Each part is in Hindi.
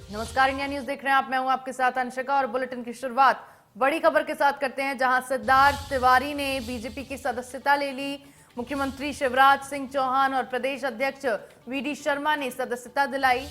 नमस्कार, इंडिया न्यूज देख रहे हैं आप। मैं हूं आपके साथ अंशिका और बुलेटिन की शुरुआत बड़ी खबर के साथ करते हैं, जहां सिद्धार्थ तिवारी ने बीजेपी की सदस्यता ले ली। मुख्यमंत्री शिवराज सिंह चौहान और प्रदेश अध्यक्ष वीडी शर्मा ने सदस्यता दिलाई।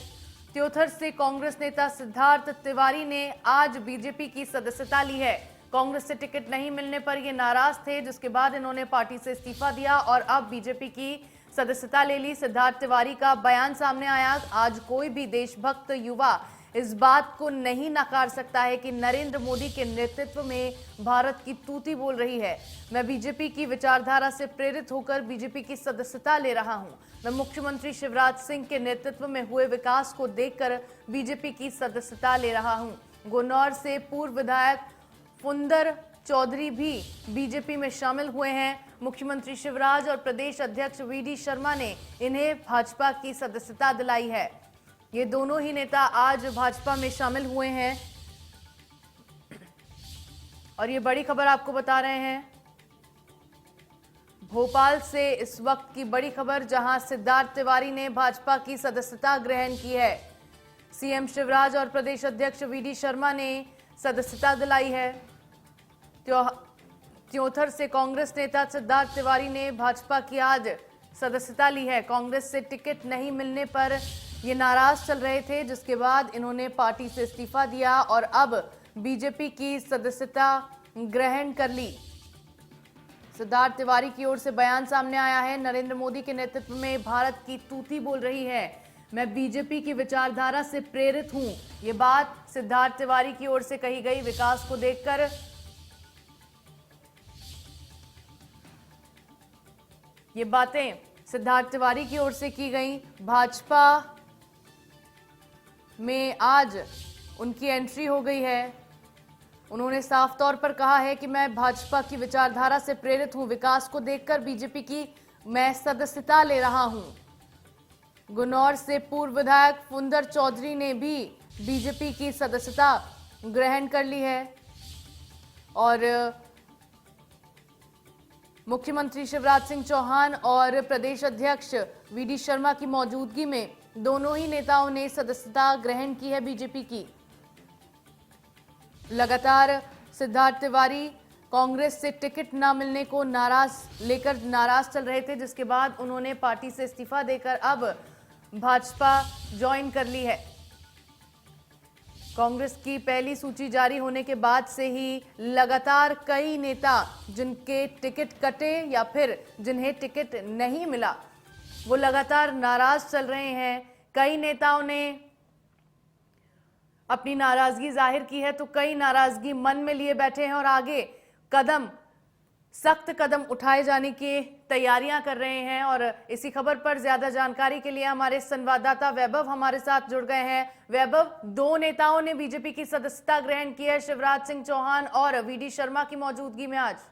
त्योथर से कांग्रेस नेता सिद्धार्थ तिवारी ने आज बीजेपी की सदस्यता ली है। कांग्रेस से टिकट नहीं मिलने पर ये नाराज थे, जिसके बाद इन्होंने पार्टी से इस्तीफा दिया और अब बीजेपी की सदस्यता ले ली। सिद्धार्थ तिवारी का बयान सामने आया। आज कोई भी देशभक्त युवा इस बात को नहीं नकार सकता है कि नरेंद्र मोदी के नेतृत्व में भारत की तूती बोल रही है। मैं बीजेपी की विचारधारा से प्रेरित होकर बीजेपी की सदस्यता ले रहा हूं। मैं मुख्यमंत्री शिवराज सिंह के नेतृत्व में हुए विकास को देखकर बीजेपी की सदस्यता ले रहा हूं। गुन्नौर से पूर्व विधायक फुंदर चौधरी भी बीजेपी में शामिल हुए हैं। मुख्यमंत्री शिवराज और प्रदेश अध्यक्ष वीडी शर्मा ने इन्हें भाजपा की सदस्यता दिलाई है। ये दोनों ही नेता आज भाजपा में शामिल हुए हैं और ये बड़ी खबर आपको बता रहे हैं भोपाल से। इस वक्त की बड़ी खबर, जहां सिद्धार्थ तिवारी ने भाजपा की सदस्यता ग्रहण की है। सीएम शिवराज और प्रदेश अध्यक्ष वीडी शर्मा ने सदस्यता दिलाई है। त्योथर से कांग्रेस नेता सिद्धार्थ तिवारी ने भाजपा की आज सदस्यता ली है। कांग्रेस से टिकट नहीं मिलने पर ये नाराज चल रहे थे, जिसके बाद इन्होंने पार्टी से इस्तीफा दिया और अब बीजेपी की सदस्यता ग्रहण कर ली। सिद्धार्थ तिवारी की ओर से बयान सामने आया है। नरेंद्र मोदी के नेतृत्व में भारत की तूती बोल रही है। मैं बीजेपी की विचारधारा से प्रेरित हूं। ये बात सिद्धार्थ तिवारी की ओर से कही गई। विकास को देखकर ये बातें सिद्धार्थ तिवारी की ओर से की गई। भाजपा में आज उनकी एंट्री हो गई है। उन्होंने साफ तौर पर कहा है कि मैं भाजपा की विचारधारा से प्रेरित हूं। विकास को देखकर बीजेपी की मैं सदस्यता ले रहा हूं। गुन्नौर से पूर्व विधायक फुंदर चौधरी ने भी बीजेपी की सदस्यता ग्रहण कर ली है और मुख्यमंत्री शिवराज सिंह चौहान और प्रदेश अध्यक्ष वीडी शर्मा की मौजूदगी में दोनों ही नेताओं ने सदस्यता ग्रहण की है बीजेपी की। लगातार सिद्धार्थ तिवारी कांग्रेस से टिकट न मिलने को नाराज चल रहे थे, जिसके बाद उन्होंने पार्टी से इस्तीफा देकर अब भाजपा ज्वाइन कर ली है। कांग्रेस की पहली सूची जारी होने के बाद से ही लगातार कई नेता जिनके टिकट कटे या फिर जिन्हें टिकट नहीं मिला, वो लगातार नाराज चल रहे हैं। कई नेताओं ने अपनी नाराजगी जाहिर की है, तो कई नाराजगी मन में लिए बैठे हैं और आगे सख्त कदम उठाए जाने की तैयारियां कर रहे हैं। और इसी खबर पर ज्यादा जानकारी के लिए हमारे संवाददाता वैभव हमारे साथ जुड़ गए हैं। वैभव, दो नेताओं ने बीजेपी की सदस्यता ग्रहण की है, शिवराज सिंह चौहान और वीडी शर्मा की मौजूदगी में आज।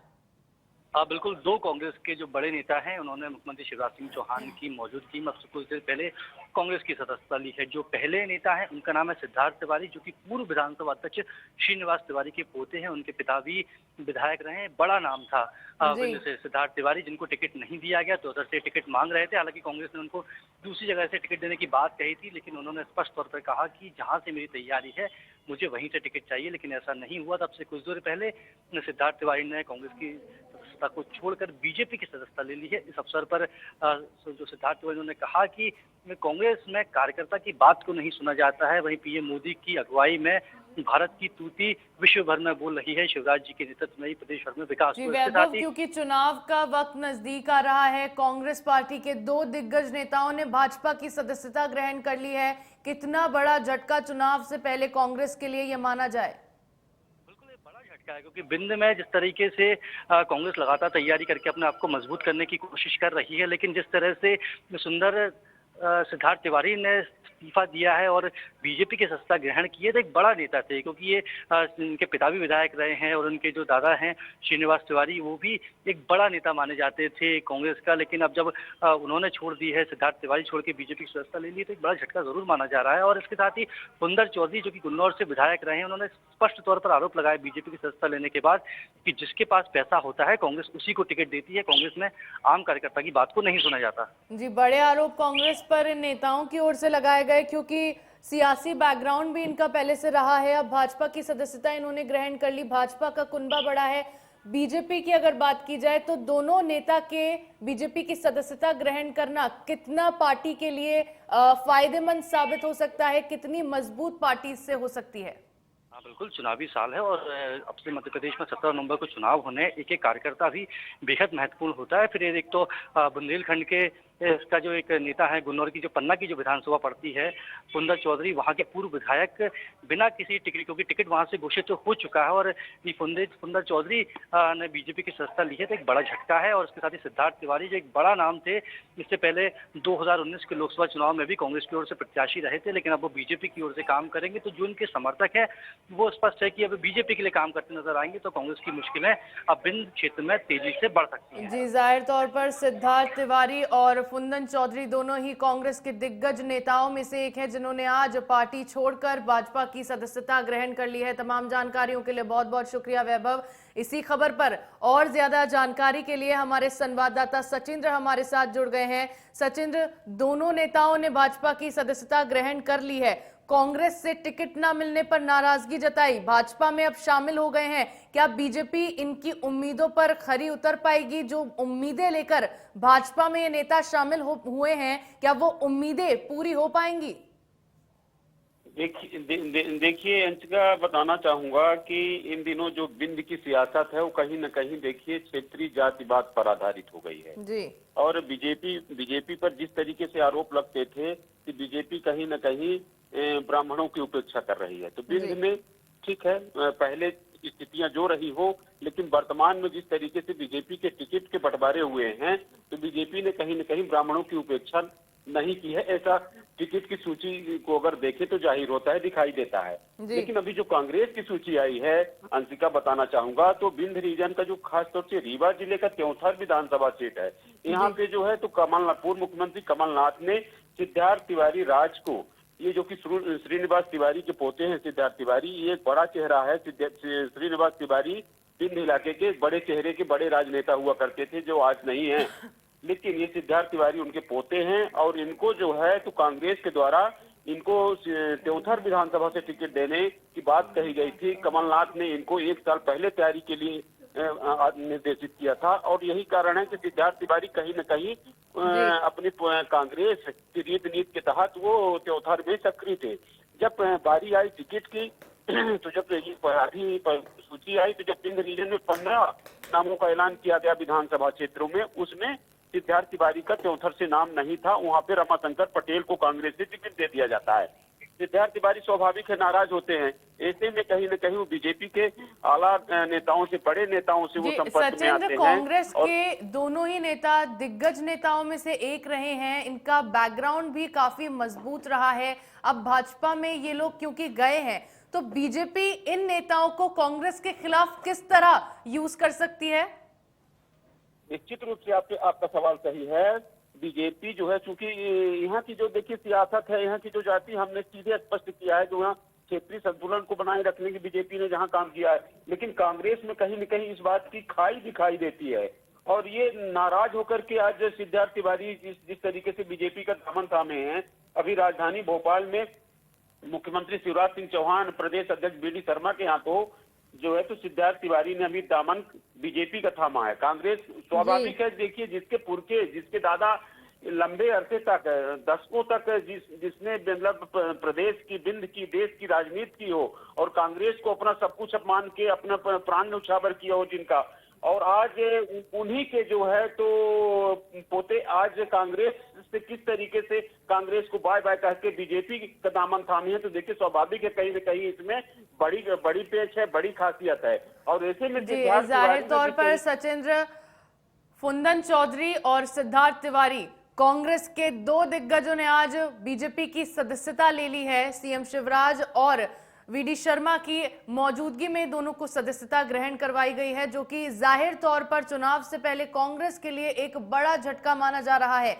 हाँ बिल्कुल, दो कांग्रेस के जो बड़े नेता हैं उन्होंने मुख्यमंत्री शिवराज सिंह चौहान की मौजूदगी में कुछ देर पहले कांग्रेस की सदस्यता ली है। जो पहले नेता हैं उनका नाम है सिद्धार्थ तिवारी, जो कि पूर्व विधानसभा अध्यक्ष श्रीनिवास तिवारी के पोते हैं। उनके पिता भी विधायक रहे हैं, बड़ा नाम था सिद्धार्थ तिवारी, जिनको टिकट नहीं दिया गया। तो उधर से टिकट मांग रहे थे। हालांकि कांग्रेस ने उनको दूसरी जगह से टिकट देने की बात कही थी, लेकिन उन्होंने स्पष्ट तौर पर कहा कि जहां से मेरी तैयारी है मुझे वहीं से टिकट चाहिए। लेकिन ऐसा नहीं हुआ। तब से कुछ देर पहले सिद्धार्थ तिवारी ने कांग्रेस की सदस्यता को छोड़कर बीजेपी की सदस्यता ले ली है। इस अवसर पर जो सिद्धार्थ तिवारी ने कहा कि कांग्रेस में कार्यकर्ता की बात को नहीं सुना जाता है, वहीं पीएम मोदी की अगुवाई में भारत की तूती विश्व भर में बोल रही है। शिवराज जी के नेतृत्व में ही प्रदेश भर में विकास जी वैभव, क्योंकि चुनाव का वक्त नजदीक आ रहा है, कांग्रेस पार्टी के दो दिग्गज नेताओं ने भाजपा की सदस्यता ग्रहण कर ली है। कितना बड़ा झटका चुनाव से पहले कांग्रेस के लिए यह माना जाए? क्योंकि बिंद में जिस तरीके से कांग्रेस लगातार तैयारी करके अपने आप को मजबूत करने की कोशिश कर रही है, लेकिन जिस तरह से सिद्धार्थ तिवारी ने इस्तीफा दिया है और बीजेपी की सदस्यता ग्रहण की है, तो एक बड़ा नेता थे। क्योंकि ये इनके पिता भी विधायक रहे हैं और उनके जो दादा हैं श्रीनिवास तिवारी, वो भी एक बड़ा नेता माने जाते थे कांग्रेस का। लेकिन अब जब उन्होंने छोड़ दी है, सिद्धार्थ तिवारी छोड़ के बीजेपी की सदस्यता ले ली, तो एक बड़ा झटका जरूर माना जा रहा है। और इसके साथ ही फुंदर चौधरी, जो कि गुन्नौर से विधायक रहे हैं, उन्होंने स्पष्ट तौर पर आरोप लगाया बीजेपी की सदस्यता लेने के बाद कि जिसके पास पैसा होता है कांग्रेस उसी को टिकट देती है। कांग्रेस में आम कार्यकर्ता की बात को नहीं सुना जाता। जी, बड़े आरोप कांग्रेस पर इन नेताओं की ओर से लगाए गए, क्योंकि सियासी बैकग्राउंड भी इनका पहले से रहा है, अब भाजपा की सदस्यता इन्होंने ग्रहण कर ली, भाजपा का कुनबा बड़ा है। बीजेपी की अगर बात की जाए तो दोनों नेता के बीजेपी की सदस्यता ग्रहण करना कितना पार्टी के लिए फायदेमंद साबित हो सकता है, कितनी मजबूत पार्टी इससे हो सकती है? हाँ बिल्कुल, चुनावी साल है और अब से मध्य प्रदेश में 17 नवंबर को चुनाव होने हैं। एक एक कार्यकर्ता भी बेहद महत्वपूर्ण होता है। फिर एक तो बुंदेलखंड के इसका जो एक नेता है, गुन्नौर की जो पन्ना की जो विधानसभा पड़ती है, फुंदर चौधरी, वहाँ के पूर्व विधायक, बिना किसी टिकट, क्योंकि टिकट वहाँ से घोषित तो हो चुका है और ये फुंदर चौधरी ने बीजेपी की सदस्यता ली है, तो एक बड़ा झटका है। और उसके साथ ही सिद्धार्थ तिवारी जो एक बड़ा नाम थे, इससे पहले 2019 के लोकसभा चुनाव में भी कांग्रेस की ओर से प्रत्याशी रहे थे, लेकिन अब वो बीजेपी की ओर से काम करेंगे। तो जो उनके समर्थक हैं वो स्पष्ट है कि अब बीजेपी के लिए काम करते नजर आएंगे, तो कांग्रेस की मुश्किलें अब बिंद क्षेत्र में तेजी से बढ़ सकती हैं। जी, जाहिर तौर पर सिद्धार्थ तिवारी और फुंदन चौधरी दोनों ही कांग्रेस के दिग्गज नेताओं में से एक है जिन्होंने आज पार्टी छोड़कर भाजपा की सदस्यता ग्रहण कर ली है। तमाम जानकारियों के लिए बहुत बहुत शुक्रिया वैभव। इसी खबर पर और ज्यादा जानकारी के लिए हमारे संवाददाता सचिंद्र हमारे साथ जुड़ गए हैं। सचिंद्र, दोनों नेताओं ने भाजपा की सदस्यता ग्रहण कर ली है, कांग्रेस से टिकट न मिलने पर नाराजगी जताई, भाजपा में अब शामिल हो गए हैं। क्या बीजेपी इनकी उम्मीदों पर खरी उतर पाएगी? जो उम्मीदें लेकर भाजपा में ये नेता शामिल हुए हैं, क्या वो उम्मीदें पूरी हो पाएंगी? देखिए अंशिका, बताना चाहूंगा कि इन दिनों जो बिंद की सियासत है वो कहीं न कहीं देखिए क्षेत्रीय जातिवाद पर आधारित हो गई है जी। और बीजेपी पर जिस तरीके से आरोप लगते थे कि बीजेपी कहीं न कहीं ब्राह्मणों की उपेक्षा कर रही है, तो बिंद में ठीक है, पहले स्थितियां जो रही हो, लेकिन वर्तमान में जिस तरीके से बीजेपी के टिकट के बंटवारे हुए हैं, तो बीजेपी ने कहीं न कहीं ब्राह्मणों की उपेक्षा नहीं की है। ऐसा टिकट की सूची को अगर देखें तो जाहिर होता है, दिखाई देता है। लेकिन अभी जो कांग्रेस की सूची आई है अंशिका, बताना चाहूंगा तो बिंद रीजन का जो खास तौर से रीवा जिले का त्योंथर विधानसभा सीट है, यहाँ पे जो है तो पूर्व मुख्यमंत्री कमलनाथ ने सिद्धार्थ तिवारी राज को, ये जो कि श्रीनिवास तिवारी के पोते हैं सिद्धार्थ तिवारी, ये एक बड़ा चेहरा है। श्रीनिवास तिवारी बिंद इलाके के बड़े चेहरे के बड़े राजनेता हुआ करते थे, जो आज नहीं है, लेकिन ये सिद्धार्थ तिवारी उनके पोते हैं और इनको जो है तो कांग्रेस के द्वारा इनको त्योंथर विधानसभा से टिकट देने की बात कही गई थी। कमलनाथ ने इनको 1 साल पहले तैयारी के लिए निर्देशित किया था और यही कारण है कि सिद्धार्थ तिवारी कहीं न कहीं अपनी कांग्रेस की रीत नीति के तहत वो त्योंथर में सक्रिय थे। जब बारी आई टिकट की तो जब अभी सूची आई तो जब बिंद रीजन में 15 नामों का ऐलान किया गया विधानसभा क्षेत्रों में, उसमें सिद्धार्थ तिवारी का त्योंथर से नाम नहीं था। वहां पे रमाशंकर पटेल को कांग्रेस से टिकट दे दिया जाता है। सिद्धार्थ तिवारी स्वाभाविक है नाराज होते हैं, ऐसे में कहीं न कहीं वो बीजेपी के आला नेताओं से, बड़े नेताओं से वो संपर्क में आते हैं। कांग्रेस के दोनों ही नेता दिग्गज नेताओं में से एक रहे हैं, इनका बैकग्राउंड भी काफी मजबूत रहा है। अब भाजपा में ये लोग क्योंकि गए हैं, तो बीजेपी इन नेताओं को कांग्रेस के खिलाफ किस तरह यूज कर सकती है? निश्चित रूप से आपका सवाल सही है। बीजेपी जो है, चूंकि यहाँ की जो देखिए सियासत है, यहाँ की जो जाति, हमने सीधे स्पष्ट किया है, जो यहाँ क्षेत्रीय संतुलन को बनाए रखने की बीजेपी ने जहाँ काम किया है, लेकिन कांग्रेस में कहीं न कहीं इस बात की खाई दिखाई देती है और ये नाराज होकर के आज सिद्धार्थ तिवारी जिस तरीके से बीजेपी का दामन थामे हैं। अभी राजधानी भोपाल में मुख्यमंत्री शिवराज सिंह चौहान, प्रदेश अध्यक्ष बी डी शर्मा के हाथों जो है तो सिद्धार्थ तिवारी ने अभी दामन बीजेपी का थामा है। कांग्रेस स्वाभाविक है, देखिए जिसके पुरखे, जिसके दादा लंबे अरसे तक, दशकों तक जिसने मतलब प्रदेश की, बिंद की, देश की राजनीति की हो और कांग्रेस को अपना सब कुछ मान के अपना प्राण न्यौछावर किया हो जिनका, और आज उन्हीं के जो है तो पोते आज कांग्रेस से किस तरीके से कांग्रेस को बाय बाय कह के बीजेपी का दामन थामे है, तो देखिए स्वाभाविक है कहीं न कहीं इसमें बड़ी पेच है, बड़ी खासियत है। और ऐसे में जाहिर तौर पर सचिंद्र, फुंदन चौधरी और सिद्धार्थ तिवारी कांग्रेस के दो दिग्गजों ने आज बीजेपी की सदस्यता ले ली है। सीएम शिवराज और वीडी शर्मा की मौजूदगी में दोनों को सदस्यता ग्रहण करवाई गई है, जो कि जाहिर तौर पर चुनाव से पहले कांग्रेस के लिए एक बड़ा झटका माना जा रहा है।